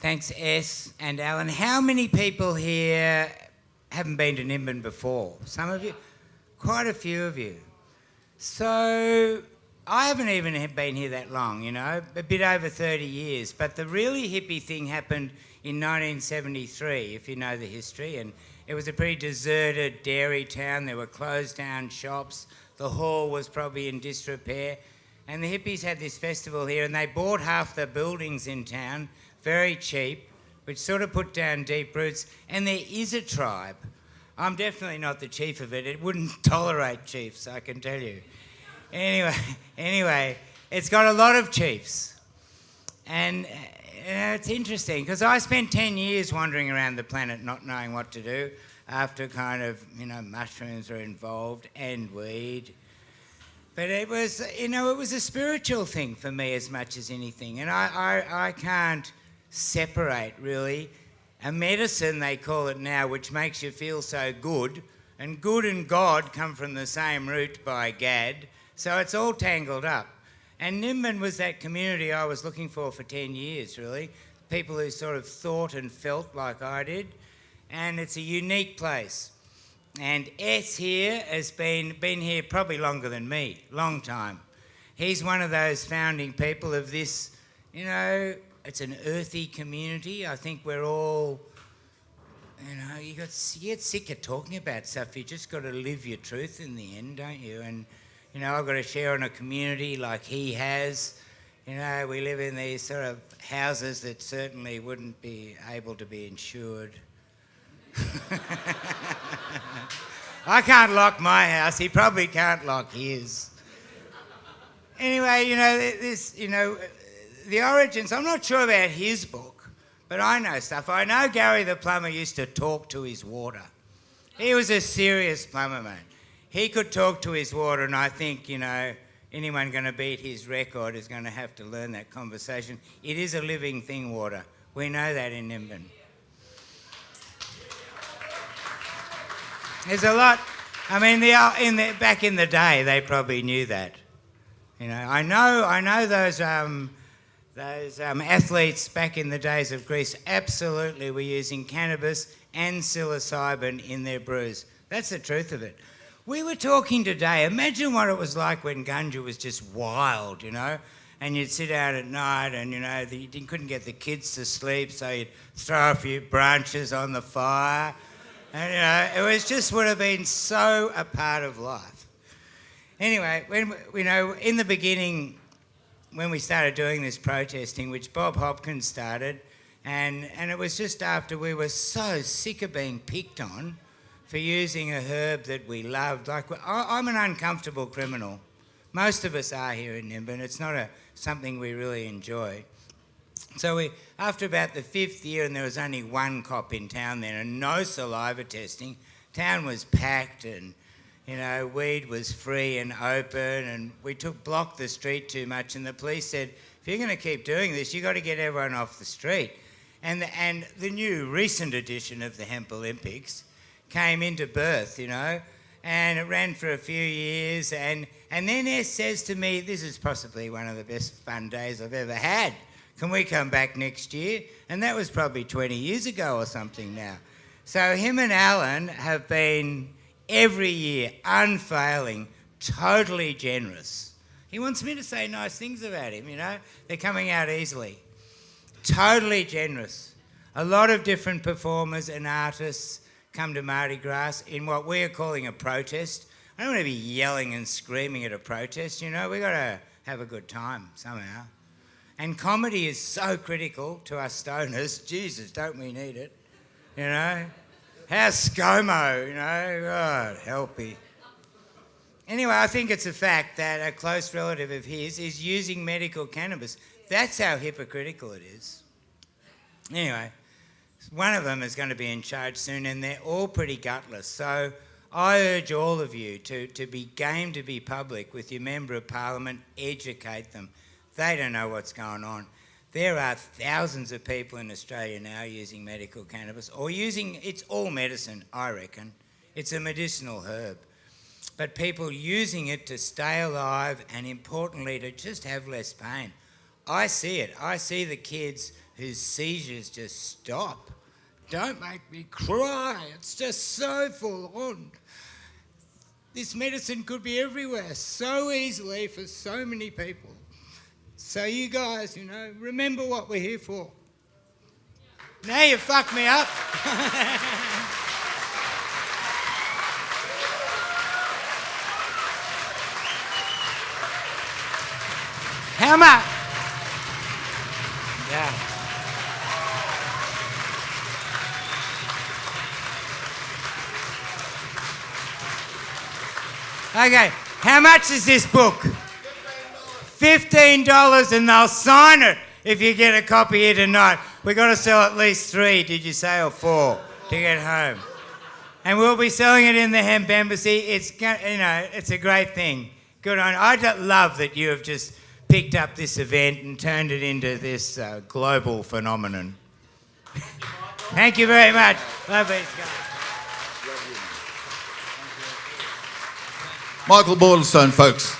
Thanks, S and Alan. How many people here haven't been to Nimbin before? Some of you? Quite a few of you. So I haven't even been here that long, a bit over 30 years. But the really hippie thing happened in 1973, if you know the history. And it was a pretty deserted dairy town. There were closed down shops. The hall was probably in disrepair. And the hippies had this festival here, and they bought half the buildings in town, very cheap, which sort of put down deep roots. And there is a tribe. I'm definitely not the chief of it. It wouldn't tolerate chiefs, I can tell you. Anyway, it's got a lot of chiefs. And it's interesting, because I spent 10 years wandering around the planet not knowing what to do after mushrooms were involved and weed. But it was, it was a spiritual thing for me as much as anything. And I can't separate, really. A medicine, they call it now, which makes you feel so good. And good and God come from the same root, by gad. So it's all tangled up. And Nimbin was that community I was looking for 10 years, really. People who sort of thought and felt like I did. And it's a unique place. And S here has been here probably longer than me, long time. He's one of those founding people of this, it's an earthy community. I think we're all, you get sick of talking about stuff. You just got to live your truth in the end, don't you? And, I've got to share in a community like he has. We live in these sort of houses that certainly wouldn't be able to be insured. I can't lock my house. He probably can't lock his. Anyway, the origins, I'm not sure about his book, but I know stuff. I know Gary the plumber used to talk to his water. He was a serious plumber, mate. He could talk to his water, and I think, anyone going to beat his record is going to have to learn that conversation. It is a living thing, water. We know that in Nimbin. There's a lot. I mean, back in the day, they probably knew that. I know those athletes back in the days of Greece absolutely were using cannabis and psilocybin in their brews. That's the truth of it. We were talking today. Imagine what it was like when ganja was just wild, and you'd sit out at night and, you couldn't get the kids to sleep, so you'd throw a few branches on the fire. And, it would have been so a part of life. Anyway, in the beginning, when we started doing this protesting, which Bob Hopkins started, and it was just after we were so sick of being picked on for using a herb that we loved. Like, I'm an uncomfortable criminal. Most of us are here in Nimbin. It's not something we really enjoy. So after about the 5th year, and there was only one cop in town then, and no saliva testing, town was packed and, weed was free and open, and we blocked the street too much, and the police said, if you're going to keep doing this, you've got to get everyone off the street. And the new recent edition of the Hemp Olympics came into birth, and it ran for a few years, and then S says to me, this is possibly one of the best fun days I've ever had. Can we come back next year? And that was probably 20 years ago or something now. So him and Alan have been every year, unfailing, totally generous. He wants me to say nice things about him, They're coming out easily. Totally generous. A lot of different performers and artists come to Mardigrass in what we are calling a protest. I don't want to be yelling and screaming at a protest, We've got to have a good time somehow. And comedy is so critical to us stoners. Jesus, don't we need it? How's ScoMo, God help me. Anyway, I think it's a fact that a close relative of his is using medical cannabis. That's how hypocritical it is. Anyway, one of them is going to be in charge soon, and they're all pretty gutless. So I urge all of you to be game to be public with your Member of Parliament, educate them. They don't know what's going on. There are thousands of people in Australia now using medical cannabis, or it's all medicine, I reckon. It's a medicinal herb. But people using it to stay alive and, importantly, to just have less pain. I see it. I see the kids whose seizures just stop. Don't make me cry. It's just so full on. This medicine could be everywhere so easily for so many people. So you guys, remember what we're here for. Now you fucked me up. How much? Yeah. Okay, how much is this book? $15 and they'll sign it if you get a copy here tonight. We've got to sell at least 3, did you say, or 4 to get home. And we'll be selling it in the Hemp Embassy. It's a great thing. Good on you. I just love that you have just picked up this event and turned it into this global phenomenon. Thank you very much. Love these guys. Michael Bordenstone, folks.